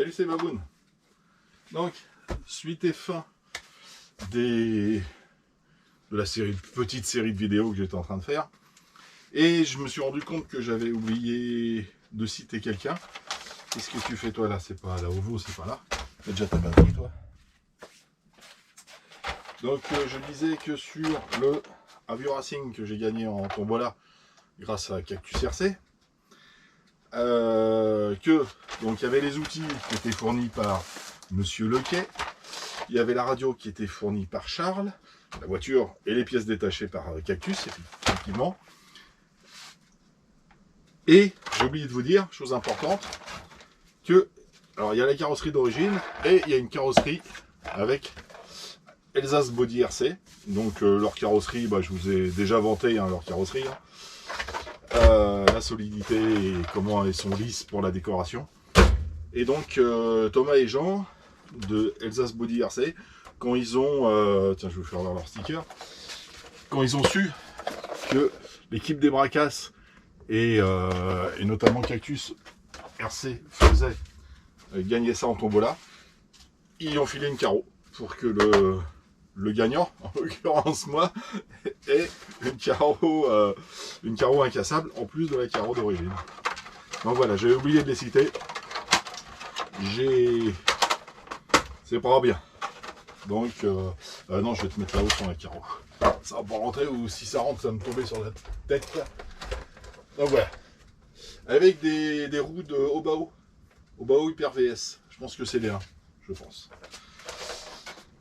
Salut, c'est Baboun. Donc, suite et fin de la petite série de vidéos que j'étais en train de faire. Et je me suis rendu compte que j'avais oublié de citer quelqu'un. Qu'est-ce que tu fais toi là? C'est pas là au veau, c'est pas là. T'as déjà ta batterie toi. Donc je disais que sur le Avio Racing que j'ai gagné en tombola grâce à Cactus RC, donc il y avait les outils qui étaient fournis par Monsieur Lequet, il y avait la radio qui était fournie par Charles, la voiture et les pièces détachées par Cactus, effectivement. Et j'ai oublié de vous dire, chose importante, que alors il y a la carrosserie d'origine et il y a une carrosserie avec Elsass Body RC. Donc leur carrosserie, je vous ai déjà vanté leur carrosserie. La solidité et comment elles sont lisses pour la décoration. Et donc Thomas et Jean de Elsass Body RC, quand ils ont tiens, je vais vous faire voir leur sticker, quand ils ont su que l'équipe des Bracasses et notamment Cactus RC faisait gagner ça en tombola, ils ont filé une carreau pour que le gagnant, en l'occurrence moi, ait une carreau incassable en plus de la carreau d'origine. Donc voilà, j'ai oublié de les citer. C'est pas bien. Donc non, je vais te mettre là-haut sur la carreau. Ça va pas rentrer, ou si ça rentre, ça va me tomber sur la tête. Donc voilà. Avec des roues de Obao Hyper VS. Je pense que c'est les 1, je pense.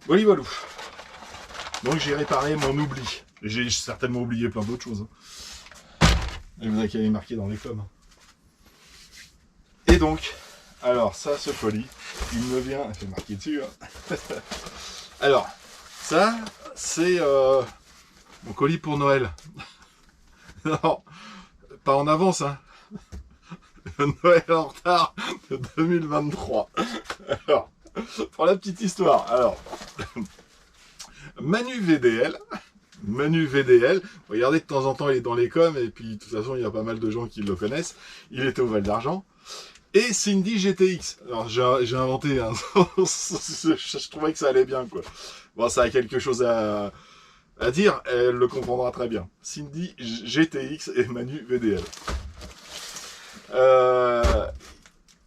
Voilà, voilà. Donc j'ai réparé mon oubli. J'ai certainement oublié plein d'autres choses. Et vous avez qu'à les marquer dans les coms. Et donc, alors ça, ce colis, il me vient, il fait marquer dessus. Alors, ça, c'est mon colis pour Noël. Non, pas en avance, hein. Noël en retard de 2023. Alors, pour la petite histoire, alors, Manu VDL, regardez de temps en temps il est dans les coms, et puis de toute façon il y a pas mal de gens qui le connaissent, il était au Val d'Argent, et Cindy GTX, alors j'ai inventé un je trouvais que ça allait bien quoi, bon ça a quelque chose à dire, elle le comprendra très bien, Cindy GTX et Manu VDL.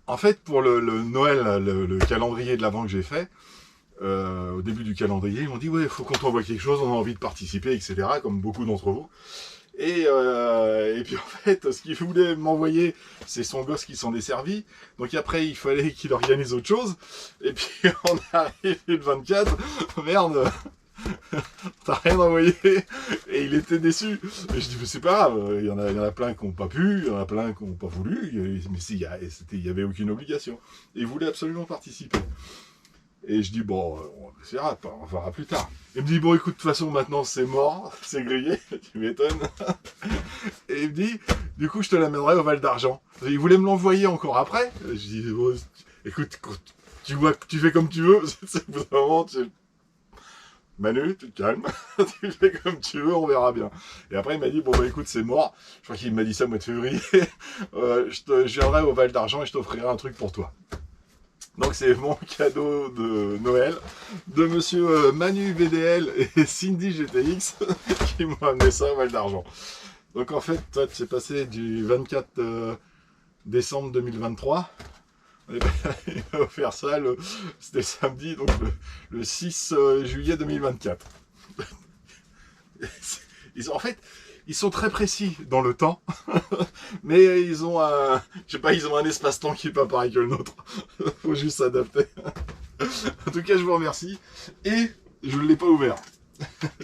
En fait pour le Noël, le calendrier de l'avant que j'ai fait, au début du calendrier, ils m'ont dit ouais, il faut qu'on t'envoie quelque chose, on a envie de participer, etc. Comme beaucoup d'entre vous. Et puis en fait, ce qu'il voulait m'envoyer, c'est son gosse qui s'en est servi. Donc après, il fallait qu'il organise autre chose. Et puis on arrive le 24, merde, t'as rien envoyé. Et il était déçu. Et je dis mais c'est pas grave, il y en a plein qui n'ont pas pu, il y en a plein qui n'ont pas voulu. Mais si, il y avait aucune obligation. Et il voulait absolument participer. Et je dis, bon, c'est grave, on verra plus tard. Il me dit, bon, écoute, de toute façon, maintenant, c'est mort, c'est grillé, tu m'étonnes. Et il me dit, du coup, je te l'amènerai au Val d'Argent. Il voulait me l'envoyer encore après. Et je dis, bon, écoute, tu vois, tu fais comme tu veux. C'est vraiment, Manu, tu te calmes, tu fais comme tu veux, on verra bien. Et après, il m'a dit, bon, écoute, c'est mort. Je crois qu'il m'a dit ça au mois de février. Je viendrai au Val d'Argent et je t'offrirai un truc pour toi. Donc c'est mon cadeau de Noël de monsieur Manu VDL et Cindy GTX qui m'ont amené ça au Val d'Argent. Donc en fait, toi, c'est passé du 24 décembre 2023. Et il m'a offert ça, c'était samedi, donc le 6 juillet 2024. En fait, ils sont très précis dans le temps, mais ils ont un, je sais pas, ils ont un espace-temps qui est pas pareil que le nôtre. Faut juste s'adapter. En tout cas, je vous remercie. Et je ne l'ai pas ouvert.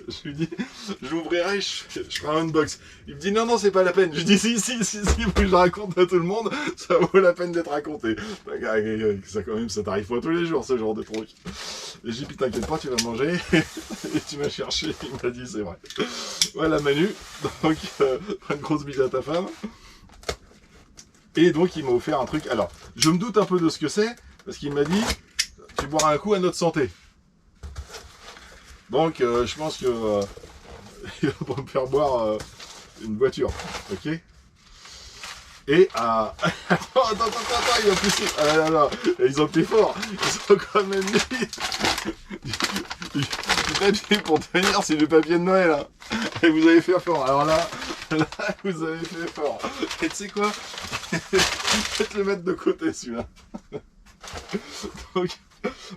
Je lui dis, je l'ouvrirai, je ferai un unbox. Il me dit non, c'est pas la peine. Je dis si, faut que je le raconte à tout le monde, ça vaut la peine d'être raconté. Ça quand même, ça t'arrive pas tous les jours, ce genre de truc. Et j'ai dit, t'inquiète pas, tu vas manger. Et tu m'as cherché, il m'a dit, c'est vrai. Voilà Manu, donc une grosse bise à ta femme. Et donc il m'a offert un truc. Alors, je me doute un peu de ce que c'est, parce qu'il m'a dit, tu boiras un coup à notre santé. Donc je pense que il va pas me faire boire une voiture, ok. Et à... attends, il a poussé. Ah là là, ils ont été forts. Ils ont quand même mis du papier pour tenir, c'est du papier de Noël. Hein. Et vous avez fait fort. Alors là, vous avez fait fort. Et tu sais quoi? Peut-être le mettre de côté celui-là. Donc,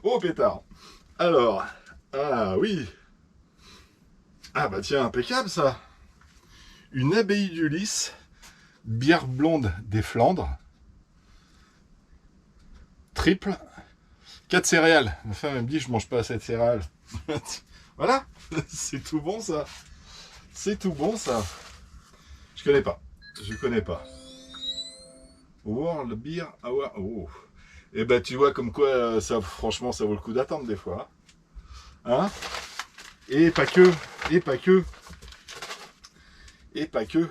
oh pétard. Alors, ah oui. Ah bah tiens, impeccable ça. Une abbaye d'Ulysse. Bière blonde des Flandres. Triple. 4 céréales. Ma femme me dit je mange pas assez de céréales. Voilà. C'est tout bon ça. C'est tout bon ça. Je connais pas. Je connais pas. World Beer Hour. Oh. Et ben tu vois comme quoi ça, franchement ça vaut le coup d'attendre des fois. Hein? Et pas que. Et pas que. Et pas que.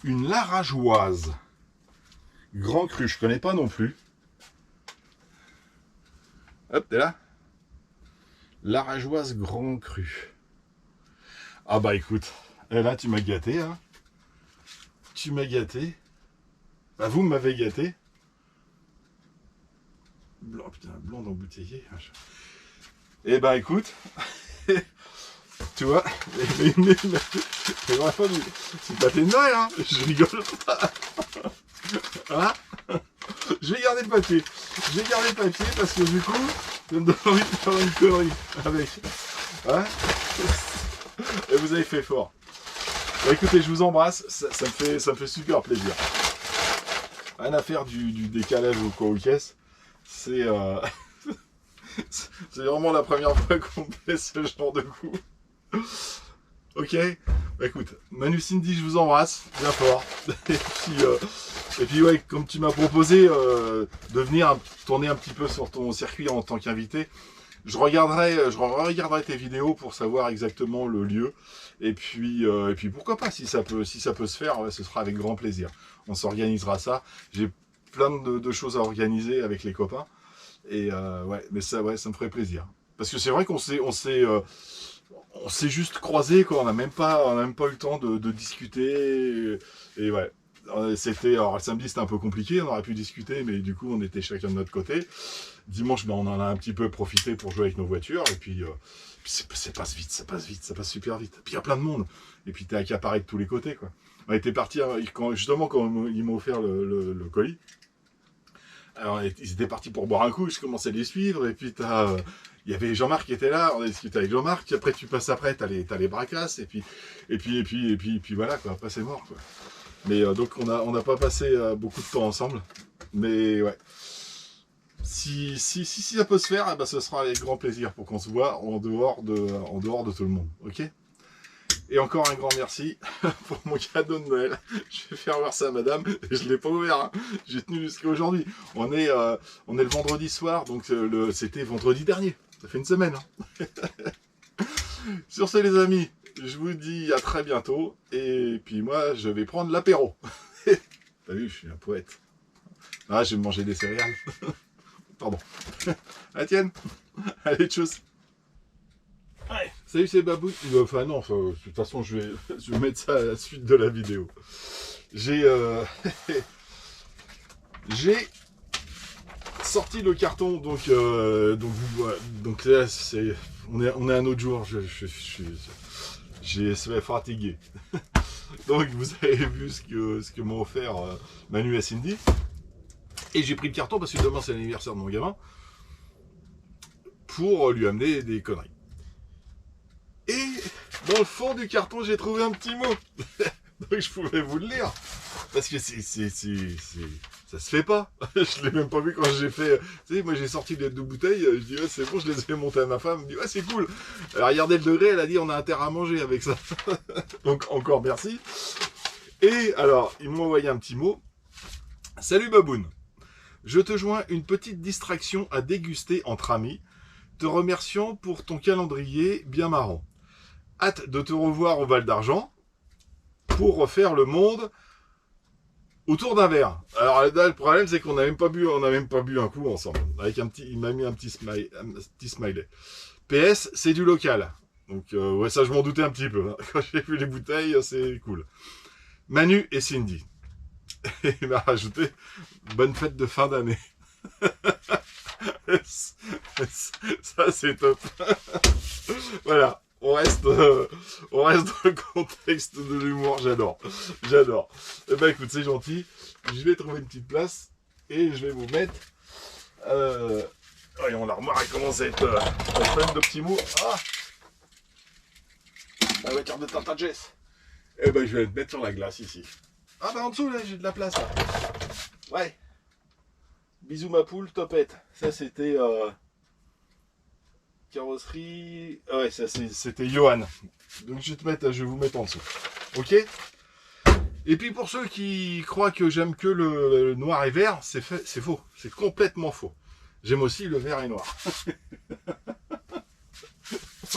Une larageoise. Grand cru, je connais pas non plus. Hop, t'es là. Larageoise grand cru. Ah bah écoute, et là tu m'as gâté, hein. Tu m'as gâté. Bah vous m'avez gâté. Blanc, putain, blonde embouteillée. Et bah écoute, tu vois, c'est pas tes Noël, hein. Je rigole pas. Voilà. Je vais garder le papier. Je vais garder le papier parce que du coup, je me donne envie de faire une connerie avec. Hein. Et vous avez fait fort. Bah, écoutez, je vous embrasse. Ça me fait super plaisir. Rien à faire du décalage au caisse. C'est c'est vraiment la première fois qu'on fait ce genre de coup. Ok, bah écoute, Manu Cindy, je vous embrasse bien fort. Et puis ouais, comme tu m'as proposé de venir tourner un petit peu sur ton circuit en tant qu'invité, je regarderai tes vidéos pour savoir exactement le lieu. Et puis pourquoi pas, si ça peut se faire, ouais, ce sera avec grand plaisir. On s'organisera ça. J'ai plein de choses à organiser avec les copains. Et ouais, mais ça me ferait plaisir. Parce que c'est vrai qu'on s'est juste croisés, quoi. On n'a même pas eu le temps de discuter. Et ouais. Alors le samedi c'était un peu compliqué, on aurait pu discuter, mais du coup on était chacun de notre côté. Dimanche, ben, on en a un petit peu profité pour jouer avec nos voitures, et puis ça passe vite, ça passe super vite. Puis il y a plein de monde, et puis t'es accaparé de tous les côtés, quoi. On était parti justement quand ils m'ont offert le colis. Alors ils étaient partis pour boire un coup, je commençais à les suivre, et puis il y avait Jean-Marc qui était là, on a discuté avec Jean-Marc, puis après tu passes après, t'as les bracasses, et puis voilà, quoi, après c'est mort, quoi. Mais donc on n'a pas passé beaucoup de temps ensemble, mais ouais. Si ça peut se faire, eh ben, ce sera avec grand plaisir pour qu'on se voit en dehors de tout le monde, ok? Et encore un grand merci pour mon cadeau de Noël. Je vais faire voir ça à madame. Je ne l'ai pas ouvert, hein. J'ai tenu jusqu'à aujourd'hui. On est le vendredi soir, donc c'était vendredi dernier. Ça fait une semaine. Hein. Sur ce les amis, je vous dis à très bientôt. Et puis moi, je vais prendre l'apéro. T'as vu, je suis un poète. Ah, je vais manger des céréales. Pardon. Ah tienne. Allez, tchuss. Ouais. Salut, c'est Baboun. Enfin non, de toute façon, je vais mettre ça à la suite de la vidéo. J'ai sorti le carton, donc là, on est un autre jour. J'ai fatigué. Donc vous avez vu ce que m'ont offert Manu et Cindy. Et j'ai pris le carton parce que demain c'est l'anniversaire de mon gamin pour lui amener des conneries. Et dans le fond du carton, j'ai trouvé un petit mot. Donc je pouvais vous le lire. Parce que ça se fait pas. Je l'ai même pas vu quand j'ai fait. Tu sais, moi j'ai sorti les 2 bouteilles. Je dis, ouais, c'est bon, je les ai montées à ma femme. Elle me dit, ouais, c'est cool. Elle a regardé le degré, elle a dit, on a intérêt à manger avec ça. Donc encore merci. Et alors, ils m'ont envoyé un petit mot. Salut Baboun. Je te joins une petite distraction à déguster entre amis. Te remerciant pour ton calendrier bien marrant. Hâte de te revoir au Val d'Argent pour refaire le monde autour d'un verre. Alors là, le problème c'est qu'on n'a même pas bu un coup ensemble. Avec il m'a mis un petit smiley. PS, c'est du local. Donc ouais, ça je m'en doutais un petit peu. Hein. Quand j'ai vu les bouteilles, c'est cool. Manu et Cindy. Et il m'a rajouté bonne fête de fin d'année. Ça c'est top. Voilà, on reste dans le contexte de l'humour, j'adore. J'adore. Eh ben écoute, c'est gentil. Je vais trouver une petite place et je vais vous mettre. Voyons, l'armoire elle commence à être pleine de petits mots. Ah, la voiture de Tata Jess. Eh ben je vais le mettre sur la glace ici. Ah bah en dessous là, j'ai de la place là. Ouais. Bisous ma poule, topette. Ça c'était carrosserie. Ah ouais, ça c'était Johan. Donc je vais vous mettre en dessous. Ok. Et puis pour ceux qui croient que j'aime que le noir et vert, c'est faux. C'est complètement faux. J'aime aussi le vert et noir.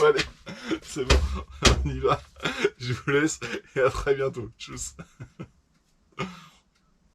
Allez, c'est bon, on y va. Je vous laisse et à très bientôt. Tchuss.